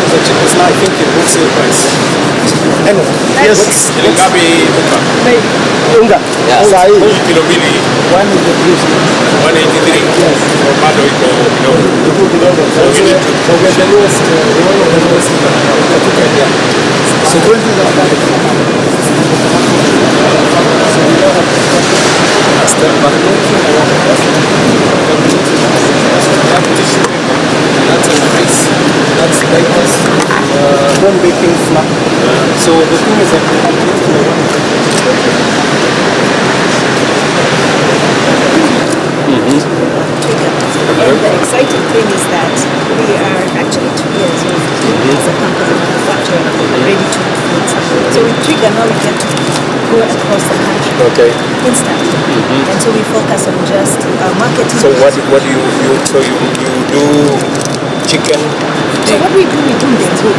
the cheapest now, I think in wholesale price. Anyway, yes. Unga. Yeah. Sahi. Kilo mbili. One is the juice. 183. Yes. Bado iko kidogo. So we are the lowest, one of the lowest katika India. So 20 is our target. So we don't have to step back. That's a rice. That's diapers. Home baking flour. So the thing is that And the exciting thing is that we are actually 2 years old as a company manufacturing ready-to-eat foods. So with Twiga now we get to go across the country instantly. And so we focus on just marketing. So what do you do chicken? So what we do the two.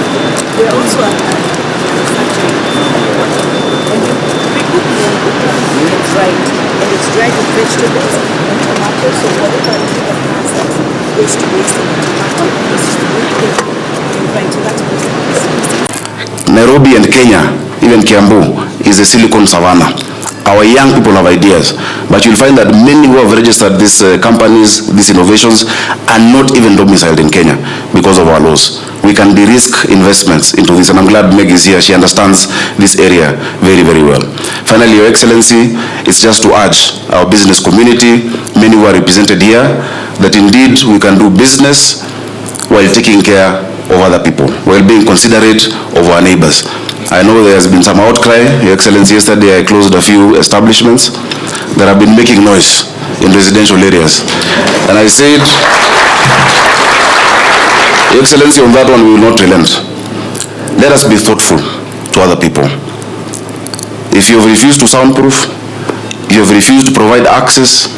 We're also a manufacturing. When you pre-cook the it's dried. And it's dried with vegetables and tomatoes. So whatever Twiga has that goes to waste in the tomato, goes to right. So that's what Nairobi and Kenya, even Kiambu, is a silicon savannah. Our young people have ideas, but you'll find that many who have registered these companies, these innovations, are not even domiciled in Kenya because of our laws. We can de-risk investments into this, and I'm glad Meg is here. She understands this area very, very well. Finally, Your Excellency, it's just to urge our business community, many who are represented here, that indeed we can do business while taking care of other people, while being considerate of our neighbors. I know there has been some outcry. Your Excellency, yesterday I closed a few establishments that have been making noise in residential areas. And I said, Your Excellency, on that one we will not relent. Let us be thoughtful to other people. If you have refused to soundproof, if you have refused to provide access,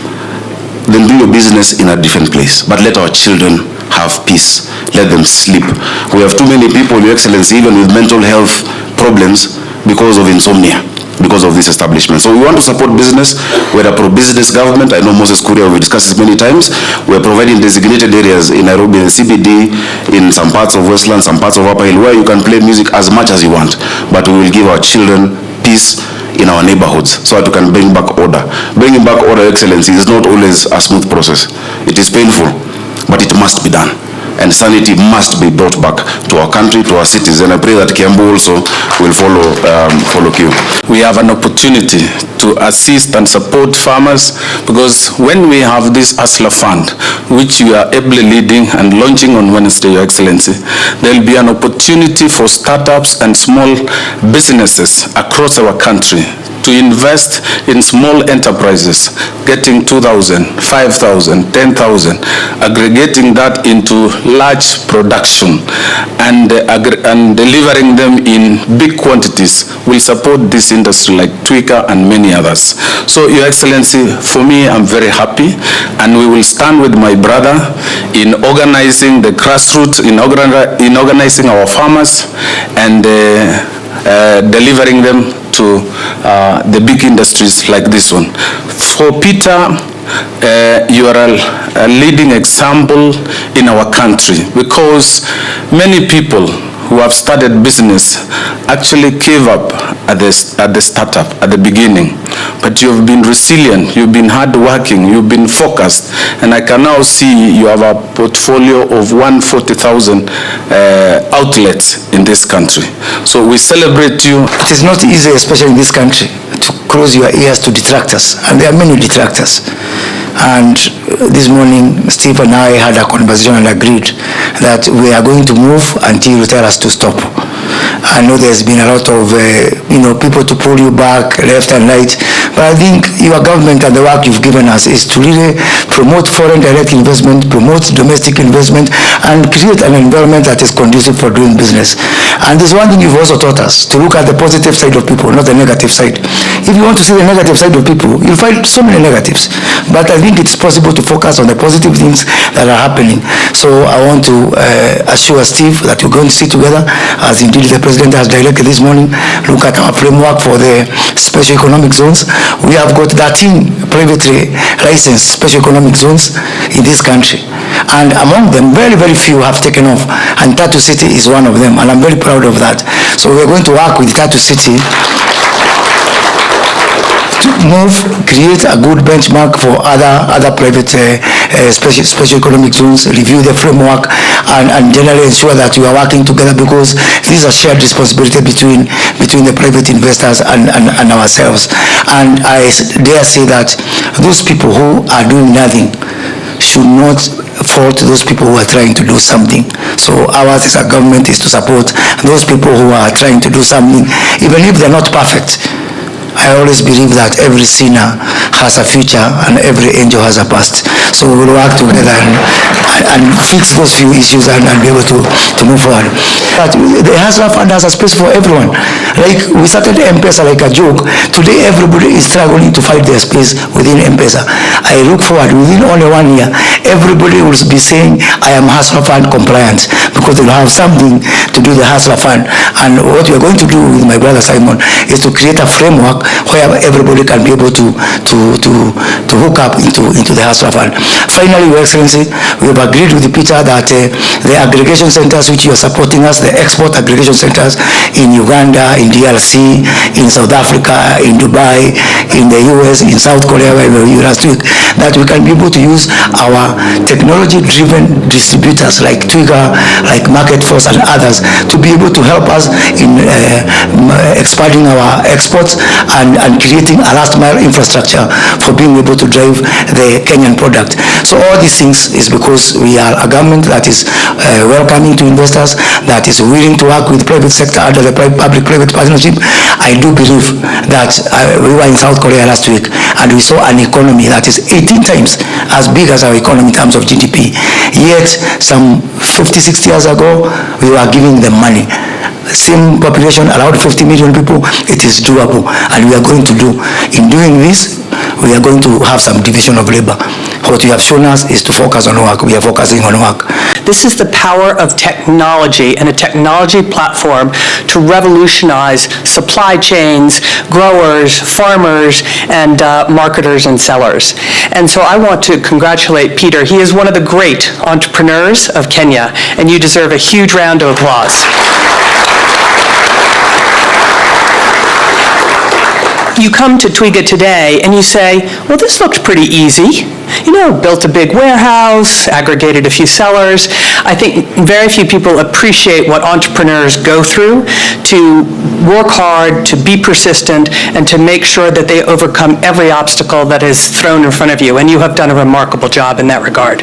then do your business in a different place. But let our children have peace. Let them sleep. We have too many people, Your Excellency, even with mental health problems because of insomnia, because of this establishment. So we want to support business. We're a pro-business government. I know Moses Kuria, we've discussed this many times. We're providing designated areas in Nairobi, in CBD, in some parts of Westland, some parts of Upper Hill, where you can play music as much as you want. But we will give our children peace in our neighborhoods so that we can bring back order. Bringing back order, Your Excellency, is not always a smooth process. It is painful, but it must be done. And sanity must be brought back to our country, to our cities. And I pray that Kiambu also will follow Q. We have an opportunity to assist and support farmers, because when we have this ASLA fund, which you are ably leading and launching on Wednesday, Your Excellency, there will be an opportunity for startups and small businesses across our country to invest in small enterprises, getting 2,000, 5,000, 10,000, aggregating that into large production and delivering them in big quantities will support this industry like Twiga and many others. So, Your Excellency, for me, I'm very happy, and we will stand with my brother in organizing the grassroots, in organizing our farmers and delivering them to the big industries like this one. For Peter, you are a leading example in our country, because many people who have started business actually gave up at the startup, at the beginning. But you've been resilient, you've been hardworking, you've been focused, and I can now see you have a portfolio of 140,000 outlets in this country. So we celebrate you. It is not easy, especially in this country, to close your ears to detractors, and there are many detractors. And this morning, Steve and I had a conversation and agreed that we are going to move until you tell us to stop. I know there's been a lot of, people to pull you back left and right, but I think your government and the work you've given us is to really promote foreign direct investment, promote domestic investment, and create an environment that is conducive for doing business. And there's one thing you've also taught us, to look at the positive side of people, not the negative side. If you want to see the negative side of people, you'll find so many negatives. But I think it's possible to focus on the positive things that are happening. So I want to assure Steve that we're going to sit together, as indeed the President has directed this morning, look at our framework for the special economic zones. We have got 13 privately licensed special economic zones in this country. And among them, very, very few have taken off. And Tatu City is one of them, and I'm very proud of that. So we're going to work with Tatu City to create a good benchmark for other private special economic zones, review the framework, and generally ensure that we are working together, because this is a shared responsibility between the private investors and ourselves. And I dare say that those people who are doing nothing should not fault those people who are trying to do something. So ours as a government is to support those people who are trying to do something, even if they're not perfect. I always believe that every sinner has a future and every angel has a past. So we will work together and fix those few issues and be able to move forward. But the Hustler Fund has a space for everyone. Like we started M-Pesa like a joke. Today everybody is struggling to find their space within M-Pesa. I look forward, within only 1 year, everybody will be saying, I am Hustler Fund compliant, because they will have something to do the Hustler Fund. And what we are going to do with my brother Simon is to create a framework where everybody can be able to hook up into the Hustler Fund. Finally, Your Excellency, we have agreed with Peter that the aggregation centers which you are supporting us, the export aggregation centers in Uganda, in DRC, in South Africa, in Dubai, in the US, in South Korea, where we were last week, that we can be able to use our technology-driven distributors like Twiga, like Market Force and others to be able to help us in expanding our exports and creating a last mile infrastructure for being able to drive the Kenyan product. So all these things is because we are a government that is welcoming to investors, that is willing to work with private sector under the public-private partnership. I do believe that we were in South Korea last week and we saw an economy that is 18 times as big as our economy in terms of GDP. Yet some 50-60 years ago, we were giving them money. Same population, around 50 million people, it is doable, and we are going to do. In doing this, we are going to have some division of labor. What you have shown us is to focus on work. We are focusing on work. This is the power of technology and a technology platform to revolutionize supply chains, growers, farmers, and marketers and sellers. And so I want to congratulate Peter. He is one of the great entrepreneurs of Kenya, and you deserve a huge round of applause. You come to Twiga today and you say, well, this looked pretty easy. You know, built a big warehouse, aggregated a few sellers. I think very few people appreciate what entrepreneurs go through to work hard, to be persistent, and to make sure that they overcome every obstacle that is thrown in front of you. And you have done a remarkable job in that regard.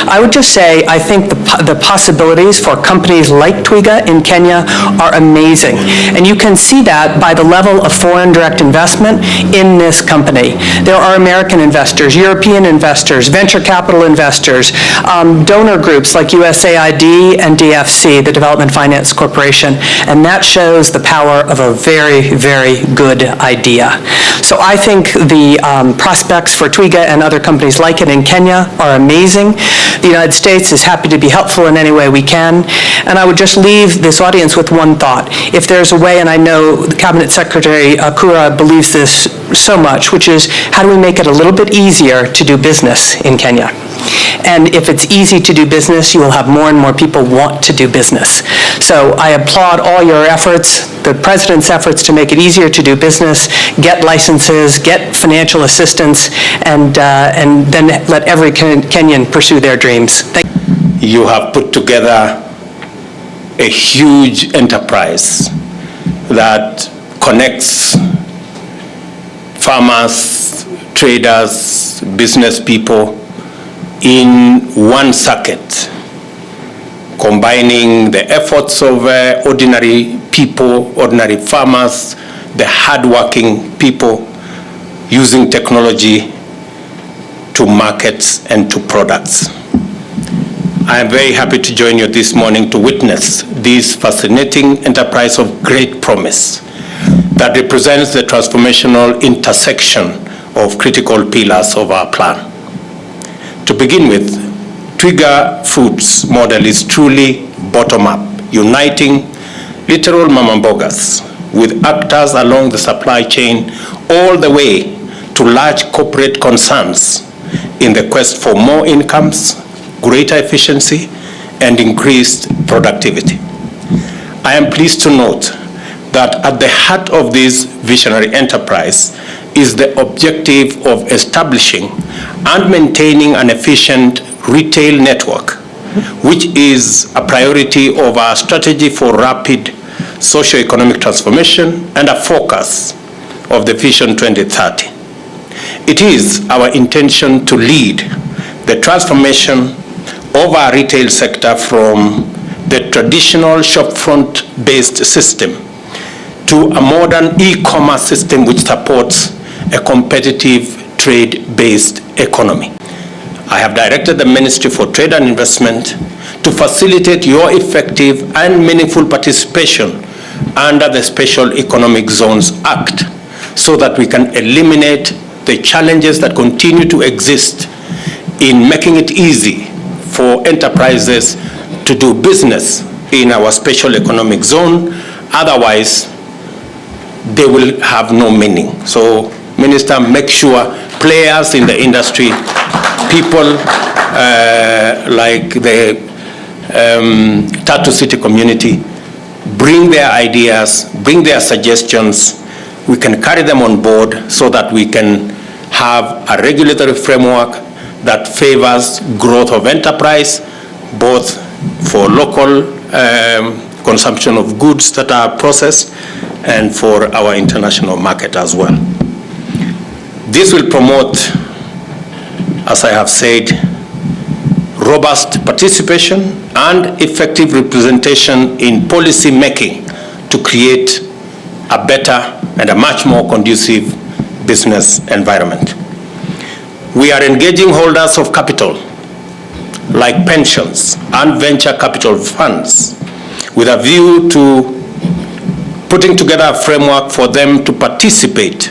I would just say, I think the possibilities for companies like Twiga in Kenya are amazing. And you can see that by the level of foreign direct investment in this company. There are American investors, European investors, venture capital investors, donor groups like USAID and DFC, the Development Finance Corporation. And that shows the power of a very, very good idea. So I think the prospects for Twiga and other companies like it in Kenya are amazing. The United States is happy to be helpful in any way we can. And I would just leave this audience with one thought. If there's a way, and I know the Cabinet Secretary Kura believes this so much, which is how do we make it a little bit easier to do business in Kenya? And if it's easy to do business, you will have more and more people want to do business. So I applaud all your efforts, the President's efforts to make it easier to do business, get licenses, get financial assistance, and then let every Kenyan pursue their dreams. You have put together a huge enterprise that connects farmers, traders, business people in one circuit, combining the efforts of ordinary people, ordinary farmers, the hardworking people, using technology to markets and to products. I am very happy to join you this morning to witness this fascinating enterprise of great promise that represents the transformational intersection of critical pillars of our plan. To begin with, Twiga Foods model is truly bottom-up, uniting literal mama mbogas with actors along the supply chain all the way to large corporate concerns in the quest for more incomes, greater efficiency, and increased productivity. I am pleased to note that at the heart of this visionary enterprise is the objective of establishing and maintaining an efficient retail network, which is a priority of our strategy for rapid socio-economic transformation and a focus of the Vision 2030. It is our intention to lead the transformation of our retail sector from the traditional shopfront-based system to a modern e-commerce system which supports a competitive trade-based economy. I have directed the Ministry for Trade and Investment to facilitate your effective and meaningful participation under the Special Economic Zones Act so that we can eliminate the challenges that continue to exist in making it easy for enterprises to do business in our Special Economic Zone. Otherwise, they will have no meaning. So, Minister, make sure players in the industry, people like the Tatu City community, bring their ideas, bring their suggestions. We can carry them on board so that we can have a regulatory framework that favors growth of enterprise, both for local consumption of goods that are processed and for our international market as well. This will promote, as I have said, robust participation and effective representation in policy making to create a better and a much more conducive business environment. We are engaging holders of capital, like pensions and venture capital funds, with a view to putting together a framework for them to participate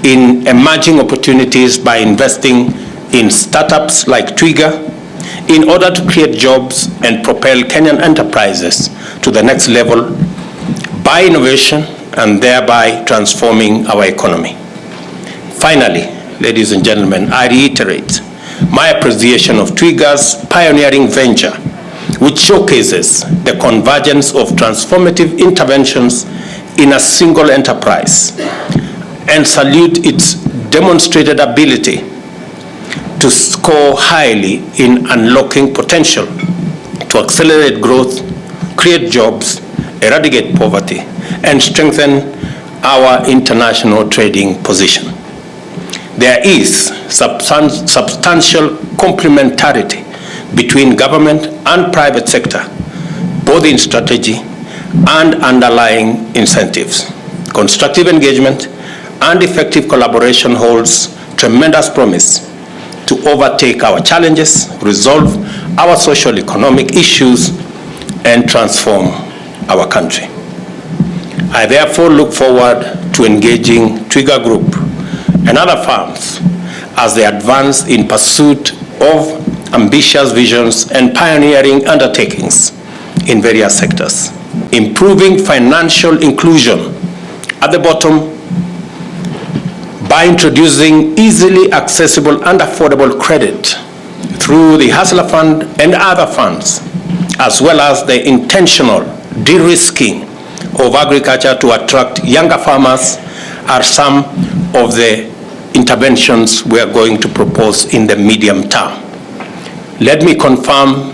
in emerging opportunities by investing in startups like Twiga in order to create jobs and propel Kenyan enterprises to the next level by innovation and thereby transforming our economy. Finally, ladies and gentlemen, I reiterate my appreciation of Twiga's pioneering venture, which showcases the convergence of transformative interventions in a single enterprise, and salute its demonstrated ability to score highly in unlocking potential to accelerate growth, create jobs, eradicate poverty, and strengthen our international trading position. There is substantial complementarity between government and private sector, both in strategy and underlying incentives. Constructive engagement and effective collaboration holds tremendous promise to overtake our challenges, resolve our social economic issues, and transform our country. I therefore look forward to engaging Twiga Group and other firms as they advance in pursuit of ambitious visions and pioneering undertakings in various sectors. Improving financial inclusion at the bottom by introducing easily accessible and affordable credit through the Hustler Fund and other funds, as well as the intentional de-risking of agriculture to attract younger farmers, are some of the interventions we are going to propose in the medium term. Let me confirm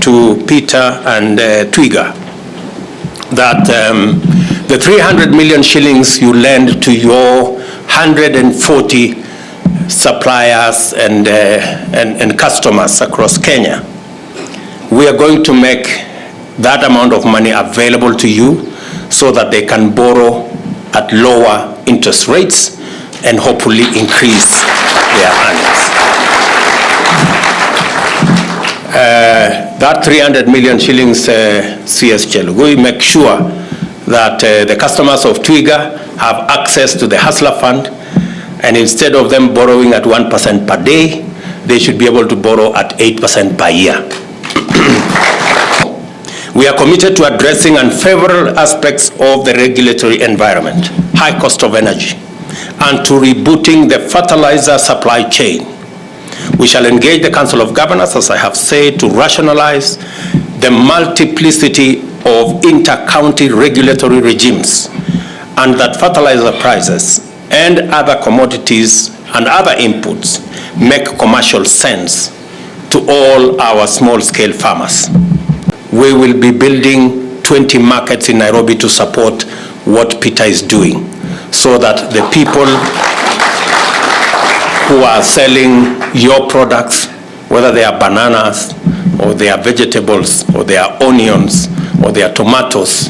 to Peter and Twiga that the 300 million shillings you lend to your 140 suppliers and customers across Kenya, we are going to make that amount of money available to you so that they can borrow at lower interest rates and hopefully increase their earnings. That 300 million shillings, CS Chelugui, make sure that the customers of Twiga have access to the Hustler Fund, and instead of them borrowing at 1% per day, they should be able to borrow at 8% per year. We are committed to addressing unfavorable aspects of the regulatory environment, high cost of energy, and to rebooting the fertilizer supply chain. We shall engage the Council of Governors, as I have said, to rationalize the multiplicity of inter-county regulatory regimes, and that fertilizer prices and other commodities and other inputs make commercial sense to all our small-scale farmers. We will be building 20 markets in Nairobi to support what Peter is doing, so that the people who are selling your products, whether they are bananas or they are vegetables or they are onions or they are tomatoes,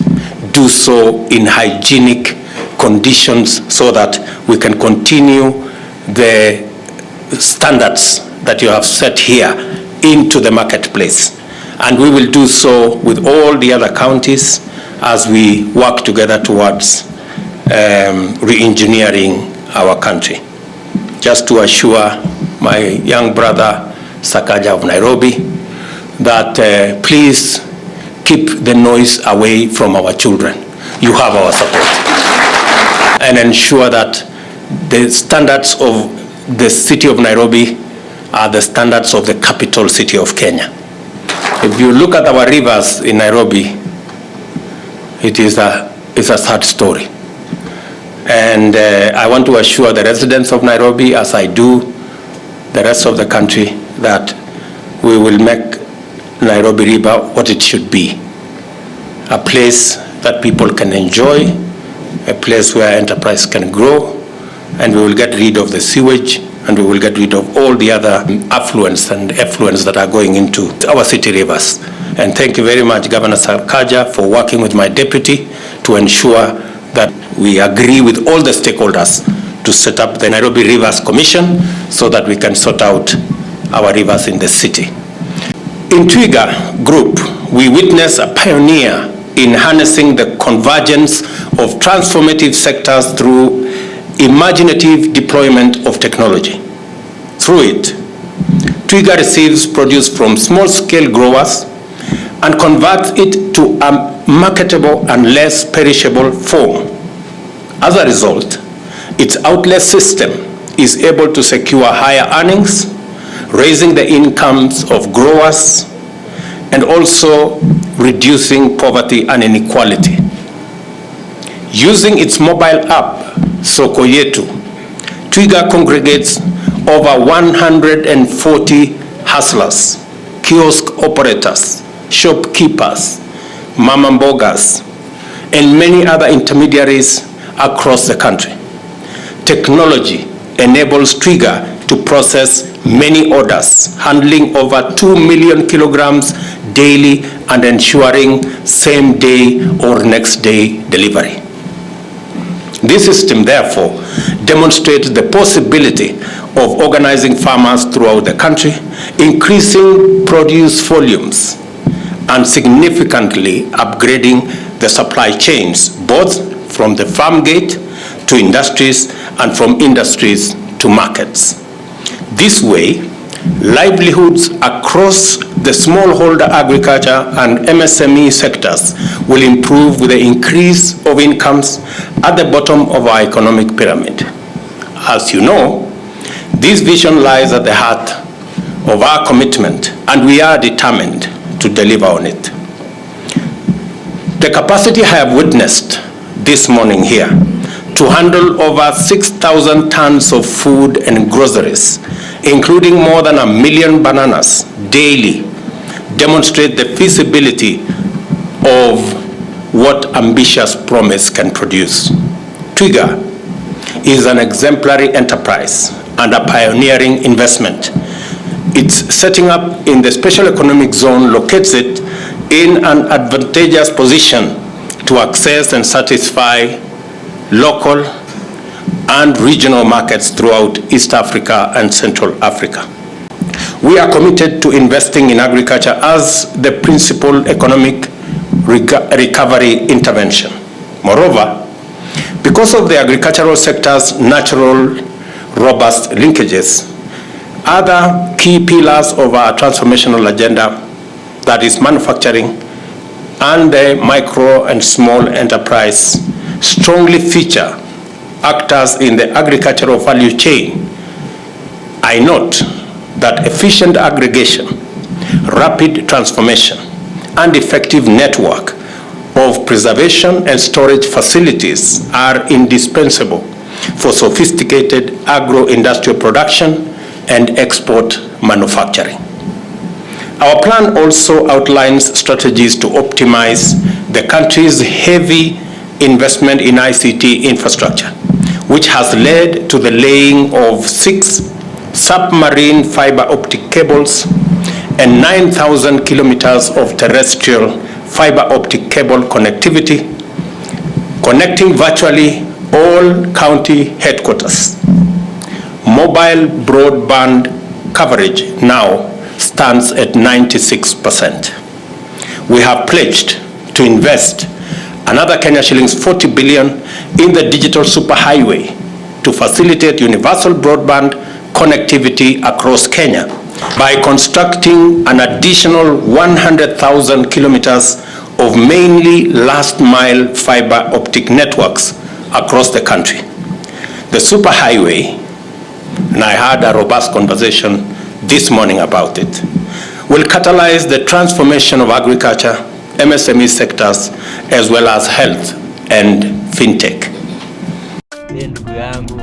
do so in hygienic conditions so that we can continue the standards that you have set here into the marketplace. And we will do so with all the other counties as we work together towards re-engineering our country. Just to assure my young brother Sakaja of Nairobi that please keep the noise away from our children. You have our support. And ensure that the standards of the city of Nairobi are the standards of the capital city of Kenya. If you look at our rivers in Nairobi, it's a sad story. And I want to assure the residents of Nairobi, as I do the rest of the country, that we will make Nairobi River what it should be. A place that people can enjoy, a place where enterprise can grow, and we will get rid of the sewage, and we will get rid of all the other affluence and effluents that are going into our city rivers. And thank you very much, Governor Sakaja, for working with my deputy to ensure that we agree with all the stakeholders to set up the Nairobi Rivers Commission so that we can sort out our rivers in the city. In Twiga Group, we witness a pioneer in harnessing the convergence of transformative sectors through imaginative deployment of technology. Through it, Twiga receives produce from small-scale growers and converts it to a marketable and less perishable form. As a result, its outlet system is able to secure higher earnings, raising the incomes of growers and also reducing poverty and inequality. Using its mobile app, Soko Yetu, Twiga congregates over 140 hustlers, kiosk operators, shopkeepers, mama mbogas, and many other intermediaries across the country. Technology enables Twiga to process many orders, handling over 2 million kilograms daily and ensuring same day or next day delivery. This system, therefore, demonstrates the possibility of organizing farmers throughout the country, increasing produce volumes, and significantly upgrading the supply chains, both from the farm gate to industries and from industries to markets. This way, livelihoods across the smallholder agriculture and MSME sectors will improve with the increase of incomes at the bottom of our economic pyramid. As you know, this vision lies at the heart of our commitment, and we are determined to deliver on it. The capacity I have witnessed this morning here to handle over 6,000 tons of food and groceries, including more than 1 million bananas daily, demonstrate the feasibility of what ambitious promise can produce. Twiga is an exemplary enterprise and a pioneering investment. Its setting up in the special economic zone locates it in an advantageous position to access and satisfy local and regional markets throughout East Africa and Central Africa. We are committed to investing in agriculture as the principal economic recovery intervention. Moreover, because of the agricultural sector's natural robust linkages, other key pillars of our transformational agenda, that is manufacturing and the micro and small enterprise, strongly feature actors in the agricultural value chain. I note that efficient aggregation, rapid transformation, and effective network of preservation and storage facilities are indispensable for sophisticated agro-industrial production and export manufacturing. Our plan also outlines strategies to optimize the country's heavy investment in ICT infrastructure, which has led to the laying of 6 submarine fiber optic cables and 9,000 kilometers of terrestrial fiber optic cable connectivity, connecting virtually all county headquarters. Mobile broadband coverage now stands at 96%. We have pledged to invest another Kenya shillings 40 billion in the digital superhighway to facilitate universal broadband connectivity across Kenya by constructing an additional 100,000 kilometers of mainly last-mile fiber optic networks across the country. The superhighway, and I had a robust conversation this morning about it, will catalyze the transformation of agriculture, MSME sectors, as well as health and fintech. Ndugu yangu,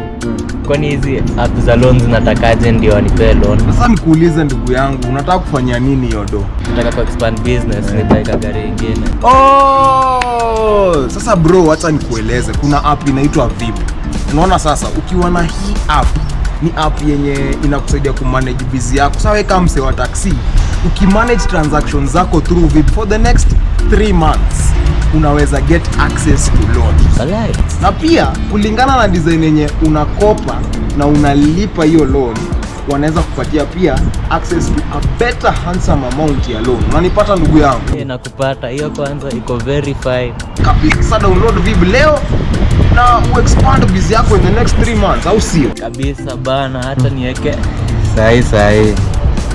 kwani hizi app za loans natakaje ndio anipe loan? Sasa nikuulize ndugu yangu, unataka kufanya nini yodo? Nataka ku expand business, nitaweka gari nyingine. Oh, sasa bro, acha nikueleze. Kuna app inaitwa VIP. Unaona sasa, ukiwa na hii app, ni app yenye inakusaidia kumanage busy yako. Sasa wewe kama mse wa taxi, ukimanage transactions zako through VIP for the next 3 months, unaweza get access to loan. Na pia kulingana na design yenye unakopa na unalipa hiyo loan, wanaweza kupatia pia access to a better handsome amount ya loan. Unanipata ndugu yangu? Nakupata. Hiyo kwanza iko verified. Kabisa, download VIP leo na uexpand busy yako in the next 3 months, au sio? Kabisa bana, hata niweke sahi.